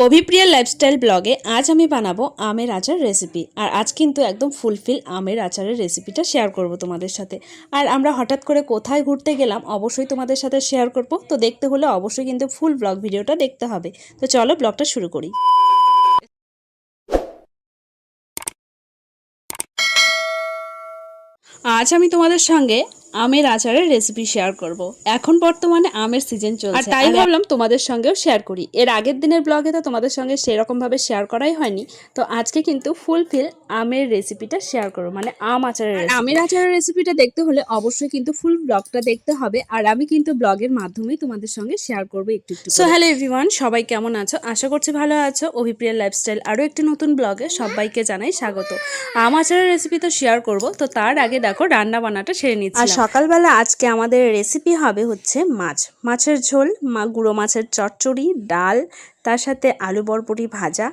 Abhipriya lifestyle ব্লগে আজ আমি বানাবো আমের আচার রেসিপি। আর আজ কিন্তু একদম ফুলফিল আমের আচারের রেসিপিটা শেয়ার করব তোমাদের সাথে। আর আমরা হঠাৎ করে কোথায় ঘুরতে গেলাম অবশ্যই তোমাদের সাথে শেয়ার করব। তো দেখতে হলে অবশ্যই কিন্তু ফুল ব্লগ ভিডিওটা দেখতে হবে। তো চলো ব্লগটা শুরু করি। আজ আমি তোমাদের সঙ্গে আমের আচারের রেসিপি শেয়ার করব। এখন বর্তমানে আমের সিজন চলছে আর তাই ভাবলাম তোমাদের সঙ্গেও শেয়ার করি। এর আগের দিনের ব্লগে তো তোমাদের সঙ্গে সেরকম ভাবে শেয়ার করাই হয়নি। তো আজকে কিন্তু ফুলফিল আমের রেসিপিটা শেয়ার করব, মানে আম আচারের রেসিপি। আমের আচারের রেসিপিটা দেখতে হলে অবশ্যই কিন্তু ফুল ব্লগটা দেখতে হবে। আর আমি কিন্তু ব্লগের মাধ্যমেই তোমাদের সঙ্গে শেয়ার করব একটু একটু। সো হ্যালো এভরিওয়ান, সবাই কেমন আছো? আশা করছি ভালো আছো। অভিপ্রিয়া লাইফস্টাইল আরও একটি নতুন ব্লগে সবাইকে জানাই স্বাগত। আম আচারের রেসিপি তো শেয়ার করব, তো তার আগে দেখো রান্না বান্নাটা সেরে নিচ্ছি। আর সকালবেলা আজকে আমাদের রেসিপি হবে হচ্ছে মাছের ঝোল, গুঁড়ো মাছের চচ্চড়ি, ডাল, তার সাথে আলু বরবটি ভাজা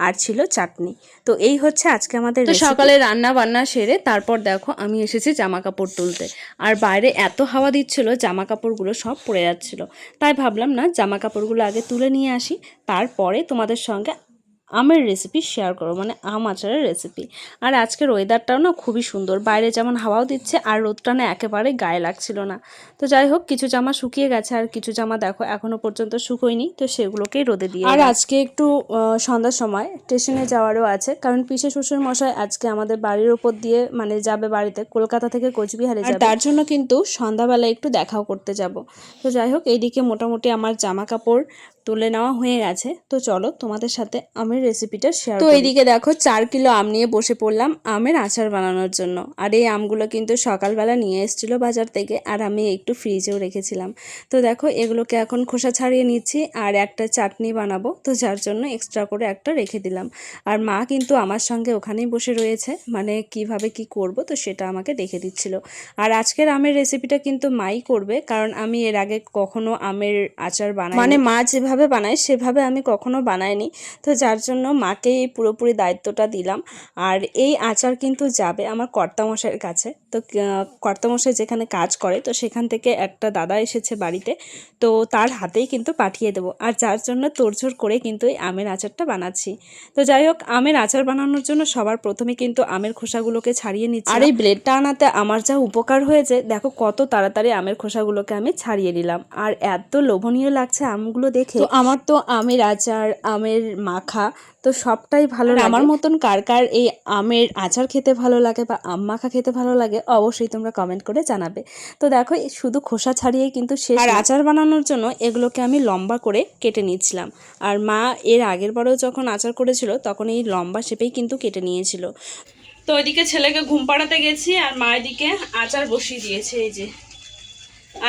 আর ছিল চাটনি। তো এই হচ্ছে আজকে আমাদের সকালে রান্না বান্না সেরে তারপর দেখো আমি এসেছি জামা কাপড় তুলতে। আর বাইরে এত হাওয়া দিচ্ছিল জামা কাপড়গুলো সব পড়ে যাচ্ছিল। তাই ভাবলাম না জামা কাপড়গুলো আগে তুলে নিয়ে আসি, তারপরে তোমাদের সঙ্গে আমের রেসিপি শেয়ার করো, মানে আম আচারের রেসিপি। আর আজকের ওয়েদারটাও না খুবই সুন্দর, বাইরে যেমন হাওয়াও দিচ্ছে আর রোদটা না একেবারে গায়ে লাগছিল না। তো যাই হোক, কিছু জামা শুকিয়ে গেছে আর কিছু জামা দেখো এখনো পর্যন্ত শুকোয়নি, তো সেগুলোকেই রোদে দিয়ে। আর আজকে একটু সন্ধ্যার সময় স্টেশনে যাওয়ারও আছে, কারণ পিসে শ্বশুর মশাই আজকে আমাদের বাড়ির ওপর দিয়ে মানে যাবে বাড়িতে, কলকাতা থেকে কোচবিহারে যাবে। তার জন্য কিন্তু সন্ধ্যাবেলা একটু দেখাও করতে যাব। তো যাই হোক, এইদিকে মোটামুটি আমার জামা কাপড় তুলে নেওয়া হয়ে গেছে। তো চলো তোমাদের সাথে আমের রেসিপিটা শেয়ার করি। তো এইদিকে দেখো 4 কিলো আম নিয়ে বসে পড়লাম আমের আচার বানানোর জন্য। আর এই আমগুলো কিন্তু সকালবেলা নিয়ে এসেছিল বাজার থেকে, আর আমি একটু ফ্রিজেও রেখেছিলাম। তো দেখো এগুলোকে এখন খোসা ছাড়িয়ে নিচ্ছি আর একটা চাটনি বানাবো, তো যার জন্য এক্সট্রা করে একটা রেখে দিলাম। আর মা কিন্তু আমার সঙ্গে ওখানেই বসে রয়েছে, মানে কিভাবে কি করব তো সেটা আমাকে দেখে দিচ্ছিল। আর আজকের আমের রেসিপিটা কিন্তু মাই করবে, কারণ আমি এর আগে কখনো আমের আচার বানাই, মানে মা যেভাবে বানায় সেভাবে আমি কখনো বানাইনি। তো যার জন্য মাকে এই পুরোপুরি দায়িত্বটা দিলাম। আর এই আচার কিন্তু যাবে আমার কর্তামশাইয়ের কাছে। তো কর্তামশাই যেখানে কাজ করে, তো সেখান থেকে একটা দাদা এসেছে বাড়িতে, তো তার হাতেই কিন্তু পাঠিয়ে দেবো। আর যার জন্য তোড়জোড় করে কিন্তু এই আমের আচারটা বানাচ্ছি। তো যাই হোক, আমের আচার বানানোর জন্য সবার প্রথমে কিন্তু আমের খোসাগুলোকে ছাড়িয়ে নিচ্ছি। আর এই ব্লেডটা আনাতে আমার যা উপকার হয়েছে দেখো, কত তাড়াতাড়ি আমের খোসাগুলোকে আমি ছাড়িয়ে নিলাম। আর এত লোভনীয় লাগছে আমগুলো দেখে। তো আমার তো আমের আচার, আমের মাখা তো সবটাই ভালো লাগে। আমার মতন কার কার এই আমের আচার খেতে ভালো লাগে বা আম মাখা খেতে ভালো লাগে অবশ্যই তোমরা কমেন্ট করে জানাবে। তো দেখো শুধু খোসা ছাড়িয়ে কিন্তু শেষ। আর আচার বানানোর জন্য এগুলোকে আমি লম্বা করে কেটে নিয়েছিলাম। আর মা এর আগের বারেও যখন আচার করেছিল তখন এই লম্বা শেপেই কিন্তু কেটে নিয়েছিল। তো ওইদিকে ছেলেকে ঘুম পাড়াতে গেছি আর মা এদিকে আচার বসিয়ে দিয়েছে। এই যে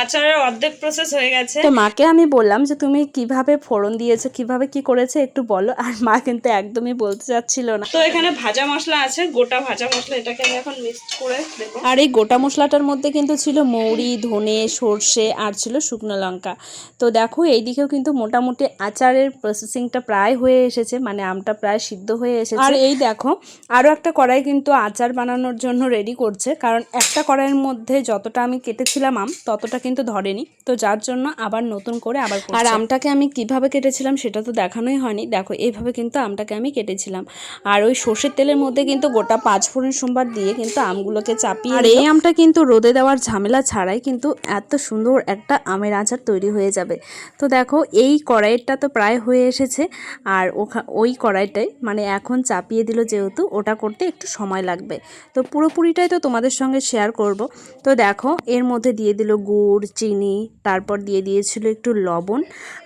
আচারের অর্ধেক প্রসেস হয়ে গেছে। তো মাকে আমি বললাম যে তুমি কিভাবে ফোড়ন দিয়েছো, কিভাবে কি করেছে একটু বলো। আর মা কিন্তু একদমই বলতে চাচ্ছিল না। তো এখানে ভাজা মশলা আছে, গোটা ভাজা মশলা, এটাকে আমি এখন মিক্স করে দেব। আর এই গোটা মশলাটার মধ্যে কিন্তু ছিল মৌরি, ধনে, সর্ষে আর ছিল শুকনো লঙ্কা। তো দেখো এইদিকেও কিন্তু মোটামুটি আচারের প্রসেসিংটা প্রায় হয়ে এসেছে, মানে আমটা প্রায় সিদ্ধ হয়ে এসেছে। আর এই দেখো আরও একটা কড়াই কিন্তু আচার বানানোর জন্য রেডি করছে, কারণ একটা কড়াইয়ের মধ্যে যতটা আমি কেটেছিলাম আম ততটা কিন্তু ধরেনি, তো যার জন্য আবার নতুন করে আবার করছে। আর আমটাকে আমি কিভাবে কেটেছিলাম সেটা তো দেখানোই হয়নি। দেখো এইভাবে কিন্তু আমটাকে আমি কেটেছিলাম। আর ওই সর্ষের তেলের মধ্যে কিন্তু গোটা 5 ফোড়ন সোমবার দিয়ে কিন্তু আমগুলোকে চাপিয়ে। আর এই আমটা কিন্তু রোদে দেওয়ার ঝামেলা ছাড়াই কিন্তু এত সুন্দর একটা আমের আচার তৈরি হয়ে যাবে। তো দেখো এই কড়াইটা তো প্রায় হয়ে এসেছে। আর ওই কড়াইটাই মানে এখন চাপিয়ে দিল, যেহেতু ওটা করতে একটু সময় লাগবে। তো পুরোপুরিটাই তো তোমাদের সঙ্গে শেয়ার করব। তো দেখো এর মধ্যে দিয়ে দিল গুড়, চিনি, তারপর দিয়ে দিয়েছিল একটু লবণ,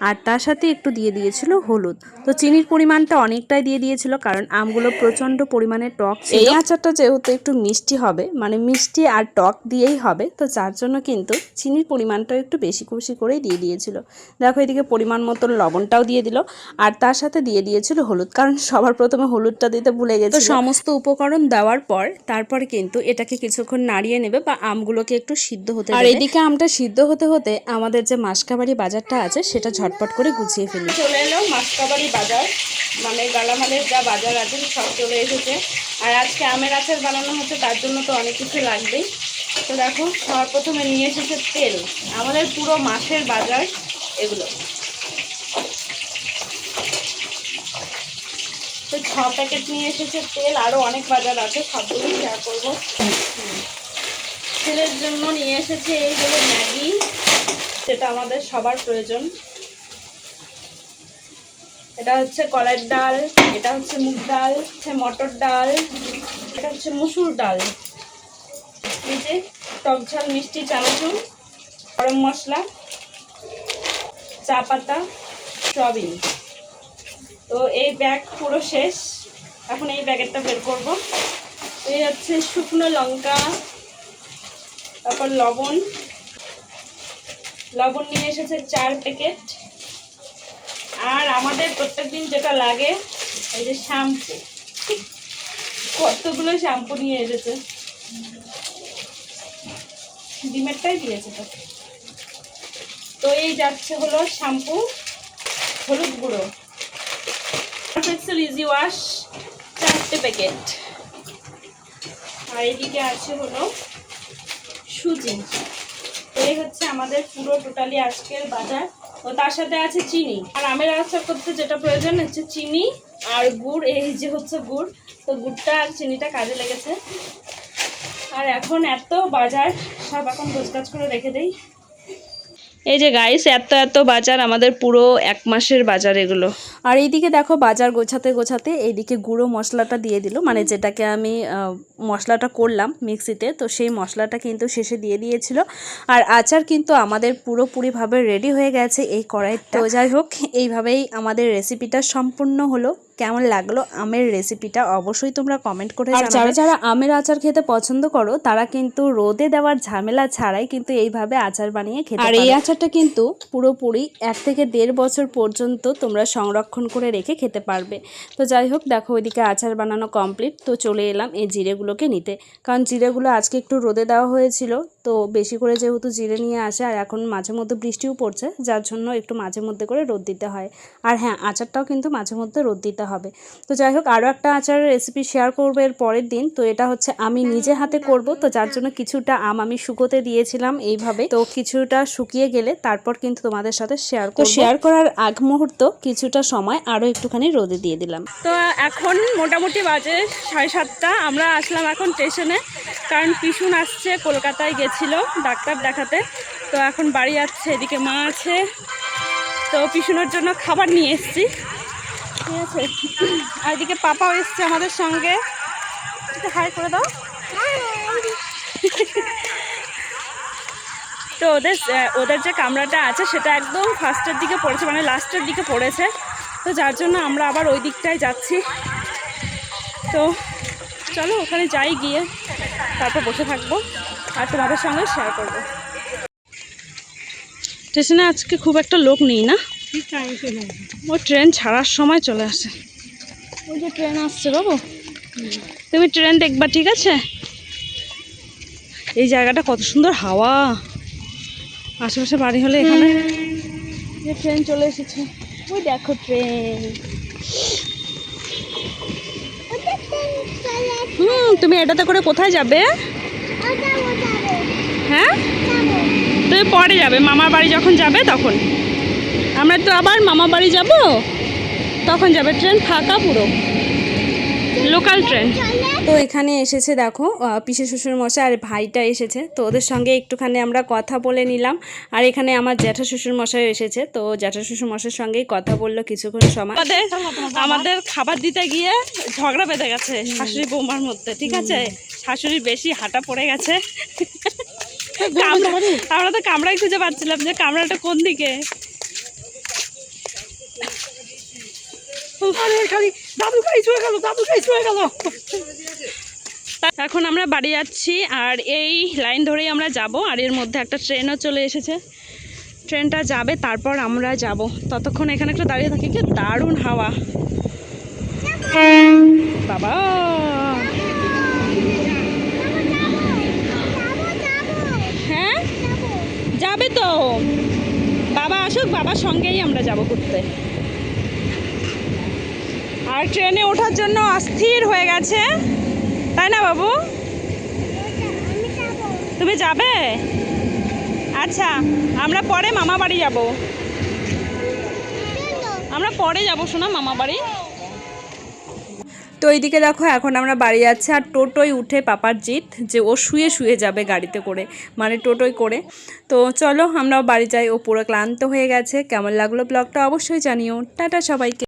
আর তার সাথে একটু দিয়ে দিয়েছিল হলুদ। তো চিনির পরিমাণটা অনেকটাই দিয়ে দিয়েছিল, কারণ আমগুলো প্রচণ্ড পরিমাণে টক ছিল। এই আচারটা যেহেতু একটু মিষ্টি হবে, মানে মিষ্টি আর টক দিয়েই হবে, তো যার জন্য কিন্তু চিনির পরিমাণটা একটু বেশি বেশি করেই দিয়ে দিয়েছিল। দেখো এদিকে পরিমাণ মতো লবণটাও দিয়ে দিল, আর তার সাথে দিয়ে দিয়েছিল হলুদ, কারণ সবার প্রথমে হলুদটা দিতে ভুলে গেছে। তো সমস্ত উপকরণ দেওয়ার পর তারপরে কিন্তু এটাকে কিছুক্ষণ নাড়িয়ে নেবে বা আমগুলোকে একটু সিদ্ধ হতে দেবে। আর এইদিকে আমটা সিদ্ধ হতে হতে আমাদের যে মাসকাবাড়ি বাজারটা আছে সেটা ঝটপট করে গুছিয়ে ফেলি। চলে এলো মাসকাবাড়ি বাজার, মানে গালামালের যা বাজার আছে সব চলে এসেছে। আর আজকে আমের আচার বানানো হচ্ছে, তার জন্য তো অনেক কিছু লাগবেই। তো দেখো সবার প্রথমে নিয়ে এসেছে তেল, আমাদের পুরো মাসের বাজার এগুলো। তো 6 প্যাকেট নিয়ে এসেছে তেল, আরও অনেক বাজার আছে, সবগুলো শেয়ার করবো। ছেলের জন্য নিয়ে এসেছে এই হলো ম্যাগি, যেটা আমাদের সবার প্রয়োজন। এটা হচ্ছে কলাইয়ের ডাল, এটা হচ্ছে মুগ ডাল, হচ্ছে মটর ডাল, এটা হচ্ছে মসুর ডাল। এই যে টক ঝাল মিষ্টি চানাচুর, গরম মশলা, চা পাতা, সয়াবিন। তো এই ব্যাগ পুরো শেষ, এখন এই ব্যাগেরটা বের করব। এই হচ্ছে শুকনো লঙ্কা, তারপর লবণ নিয়ে এসেছে 4 প্যাকেট। আর আমাদের প্রত্যেকদিন যেটা লাগে এই যে শ্যাম্পু, কতগুলো শ্যাম্পু নিয়ে এসেছে, ডিমেরটাই দিয়েছে তো। তো এই যাচ্ছে হলো শ্যাম্পু, হলুদ গুঁড়ো, এক্সেল ইজি ওয়াশ 4টে প্যাকেট। আর এদিকে আছে হলো সুজি। এই হচ্ছে আমাদের পুরো টোটালি আজকের বাজার। ও তার সাথে আছে চিনি। আর আমের আচার করতে যেটা প্রয়োজন হচ্ছে চিনি আর গুড়। এই যে হচ্ছে গুড়, তো গুড়টা আর চিনিটা কাজে লেগেছে। আর এখন এত বাজার, সব এখন গোছগাছ করে রেখে দেই। এই যে গাইস, এত বাজার, আমাদের পুরো 1 মাসের বাজার এগুলো। আর এইদিকে দেখো বাজার গোছাতে গোছাতে এইদিকে গুঁড়ো মশলাটা দিয়ে দিল, মানে যেটাকে আমি মশলাটা করলাম মিক্সিতে, তো সেই মশলাটা কিন্তু শেষে দিয়ে দিয়েছিল। আর আচার কিন্তু আমাদের পুরোপুরিভাবে রেডি হয়ে গেছে এই কড়াইতে। তো যাই হোক, এইভাবেই আমাদের রেসিপিটা সম্পূর্ণ হলো। কেমন লাগলো আমের রেসিপিটা অবশ্যই তোমরা কমেন্ট করে জানাবে। আর যারা যারা আমের আচার খেতে পছন্দ করো তারা কিন্তু রোদে দেওয়ার ঝামেলা ছাড়াই কিন্তু এইভাবে আচার বানিয়ে খেতে পারো। আর এই আচারটা কিন্তু পুরোপুরি 1 থেকে 1.5 বছর পর্যন্ত তোমরা সংরক্ষণ করে রেখে খেতে পারবে। তো যাই হোক, দেখো ওইদিকে আচার বানানো কমপ্লিট। তো চলে এলাম এই জিরেগুলোকে নিতে, কারণ জিরেগুলো আজকে একটু রোদে দেওয়া হয়েছিল, তো বেশি করে যেহেতু জিরে নিয়ে আসে, আর এখন মাঝে মধ্যে বৃষ্টিও পড়ছে, যার জন্য একটু মাঝে মধ্যে করে রোদ দিতে হয়। আর হ্যাঁ, আচারটাও কিন্তু মাঝে মধ্যে রোদ দিতে হবে। তো যাই হোক, আরও একটা আচারের রেসিপি শেয়ার করবো এর পরের দিন। তো এটা হচ্ছে আমি নিজে হাতে করব, তো যার জন্য কিছুটা আম আমি শুকোতে দিয়েছিলাম এইভাবে। তো কিছুটা শুকিয়ে গেলে তারপর কিন্তু তোমাদের সাথে শেয়ার করব। তো শেয়ার করার আগ মুহূর্ত কিছুটা সময় আরও একটুখানি রোদে দিয়ে দিলাম। তো এখন মোটামুটি বাজে 7:30। আমরা আসলাম এখন স্টেশনে, কারণ পিসুন আসছে, কলকাতায় গেছিল ডাক্তার দেখাতে। তো এখন বাড়ি যাচ্ছে, এদিকে মা আছে, তো পিসুনের জন্য খাবার নিয়ে এসেছি, ঠিক আছে। আর এদিকে পাপাও এসছে আমাদের সঙ্গে, হাই করে দাও। তো ওদের যে কামরাটা আছে সেটা একদম ফার্স্টের দিকে পড়েছে, মানে লাস্টের দিকে পড়েছে, তো যার জন্য আমরা আবার ওই দিকটায় যাচ্ছি। তো চলো ওখানে যাই, গিয়ে তারপর বসে থাকবো আর তোমাদের সঙ্গে শেয়ার করবো। স্টেশনে আজকে খুব একটা লোক নেই না, ওই ট্রেন ছাড়ার সময় চলে আসে। ওই যে ট্রেন আসছে বাবু, তুমি ট্রেন দেখবা, ঠিক আছে। এই জায়গাটা কত সুন্দর হাওয়া, আশেপাশে বাড়ি হলে এখানে যে ট্রেন চলে এসেছে। ওই দেখো ট্রেন। তুমি এটাতে করে কোথায় যাবে? হ্যাঁ, তুমি পরে যাবে, মামার বাড়ি যখন যাবে তখন। আমরা তো আবার মামা বাড়ি যাব, তখন যাবে। ট্রেন ফাঁকা পুরো, লোকাল ট্রেন। তো এখানে এসেছে দেখো পিসে শ্বশুর মশাই আর ভাইটা এসেছে, তো ওদের সঙ্গে একটুখানি আমরা কথা বলে নিলাম। আর এখানে আমার জ্যাঠা শ্বশুর মশাই এসেছে, তো জ্যাঠা শ্বশুর মশাইয়ের সঙ্গেই কথা বললো কিছুক্ষণ সময়। আমাদের খাবার দিতে গিয়ে ঝগড়া বেঁধে গেছে শাশুড়ি বৌমার মধ্যে, ঠিক আছে। শাশুড়ি বেশি হাঁটা পড়ে গেছে, আমরা তো কামরাই খুঁজে পাচ্ছিলাম যে কামরাটা কোন দিকে। এখন আমরা বাড়ি যাচ্ছি, আর এই লাইন ধরেই আমরা যাব। আর এর মধ্যে একটা ট্রেনও চলে এসেছে, ট্রেনটা যাবে তারপর আমরা যাব। ততক্ষণ এখানে একটু দাঁড়িয়ে থাকি, কি দারুণ হাওয়া বাবা। হ্যাঁ যাবে তো, বাবা আসুক, বাবার সঙ্গেই আমরা যাব ঘুরতে। আর ট্রেনে ওঠার জন্য অস্থির হয়ে গেছে, তাই না বাবু? তুমি যাবে? আচ্ছা, আমরা পরে মামা বাড়ি যাব, আমরা পরে যাব শোনা মামা বাড়ি। তো এইদিকে দেখো এখন আমরা বাড়ি যাচ্ছি, আর টোটোয় উঠে পাপার জিত যে ও শুয়ে শুয়ে যাবে গাড়িতে করে, মানে টোটোয় করে। তো চলো আমরাও বাড়ি যাই, ও পুরো ক্লান্ত হয়ে গেছে। কেমন লাগলো ব্লগটা অবশ্যই জানিও। টাটা সবাইকে।